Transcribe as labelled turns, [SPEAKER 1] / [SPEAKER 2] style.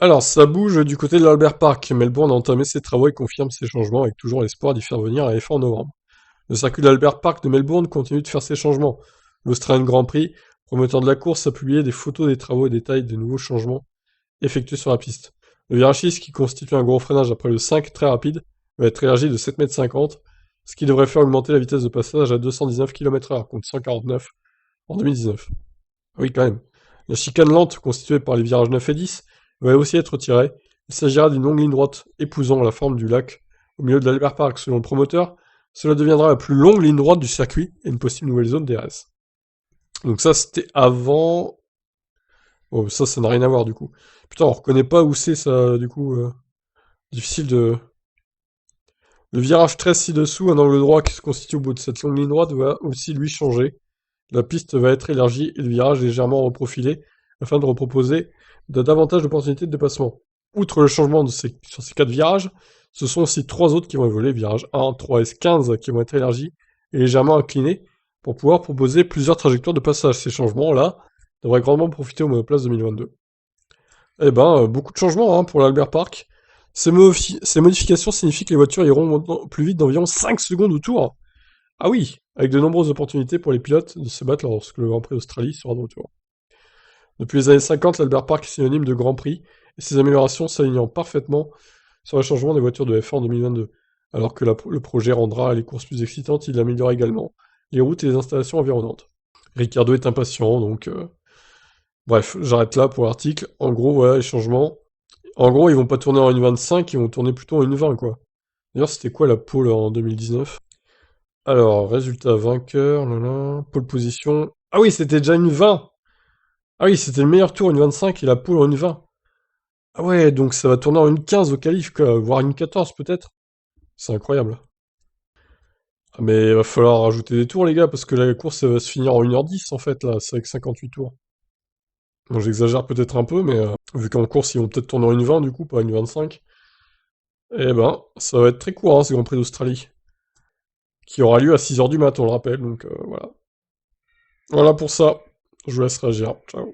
[SPEAKER 1] Alors, ça bouge du côté de l'Albert Park. Melbourne a entamé ses travaux et confirme ses changements avec toujours l'espoir d'y faire venir un F1 en novembre. Le circuit d'Albert Park de Melbourne continue de faire ses changements. L'Australian Grand Prix, promoteur de la course, a publié des photos des travaux et détails des nouveaux changements effectués sur la piste. Le virage 6, qui constitue un gros freinage après le 5 très rapide, va être élargi de 7,50 m, ce qui devrait faire augmenter la vitesse de passage à 219 km/h contre 149 en 2019. Ah oui, quand même. La chicane lente, constituée par les virages 9 et 10, va aussi être retirée. Il s'agira d'une longue ligne droite épousant la forme du lac au milieu de l'Albert Park. Selon le promoteur, cela deviendra la plus longue ligne droite du circuit et une possible nouvelle zone DRS. Donc ça, c'était avant... Oh, ça n'a rien à voir, du coup. Putain, on reconnaît pas où c'est, ça, du coup. Difficile de... Le virage 13 ci-dessous, un angle droit qui se constitue au bout de cette longue ligne droite, va aussi, lui, changer. La piste va être élargie et le virage légèrement reprofilé afin de reproposer davantage d'opportunités de dépassement. Outre le changement sur ces 4 virages, ce sont aussi 3 autres qui vont évoluer, virages 1, 3 et 15, qui vont être élargis et légèrement inclinés pour pouvoir proposer plusieurs trajectoires de passage. Ces changements-là devraient grandement profiter au monoplace 2022. Eh ben, beaucoup de changements hein, pour l'Albert Park. Ces modifications signifient que les voitures iront maintenant plus vite d'environ 5 secondes au tour. Ah oui, avec de nombreuses opportunités pour les pilotes de se battre lorsque le Grand Prix d'Australie sera de retour. Depuis les années 50, l'Albert Park est synonyme de Grand Prix, et ces améliorations s'alignant parfaitement sur le changement des voitures de F1 en 2022. Alors que le projet rendra les courses plus excitantes, il améliore également les routes et les installations environnantes. Ricardo est impatient, donc... Bref, j'arrête là pour l'article. En gros, voilà les changements. En gros, ils vont pas tourner en 1.25, ils vont tourner plutôt en 1.20, quoi. D'ailleurs, c'était quoi la pole en 2019? Alors, résultat vainqueur, pole position. Ah oui, c'était déjà une 20. Ah oui, c'était le meilleur tour, une 25, et la pole en une 20. Ah ouais, donc ça va tourner en une 15 au qualif, quoi, voire une 14 peut-être. C'est incroyable. Ah mais il va falloir rajouter des tours, les gars, parce que la course elle va se finir en 1h10 en fait, là, c'est avec 58 tours. Bon, j'exagère peut-être un peu, mais vu qu'en course ils vont peut-être tourner en une 20 du coup, pas une 25. Eh ben, ça va être très court, hein, ce Grand Prix d'Australie. Qui aura lieu à 6h du mat, on le rappelle, donc voilà. Voilà pour ça. Je vous laisse réagir. Ciao.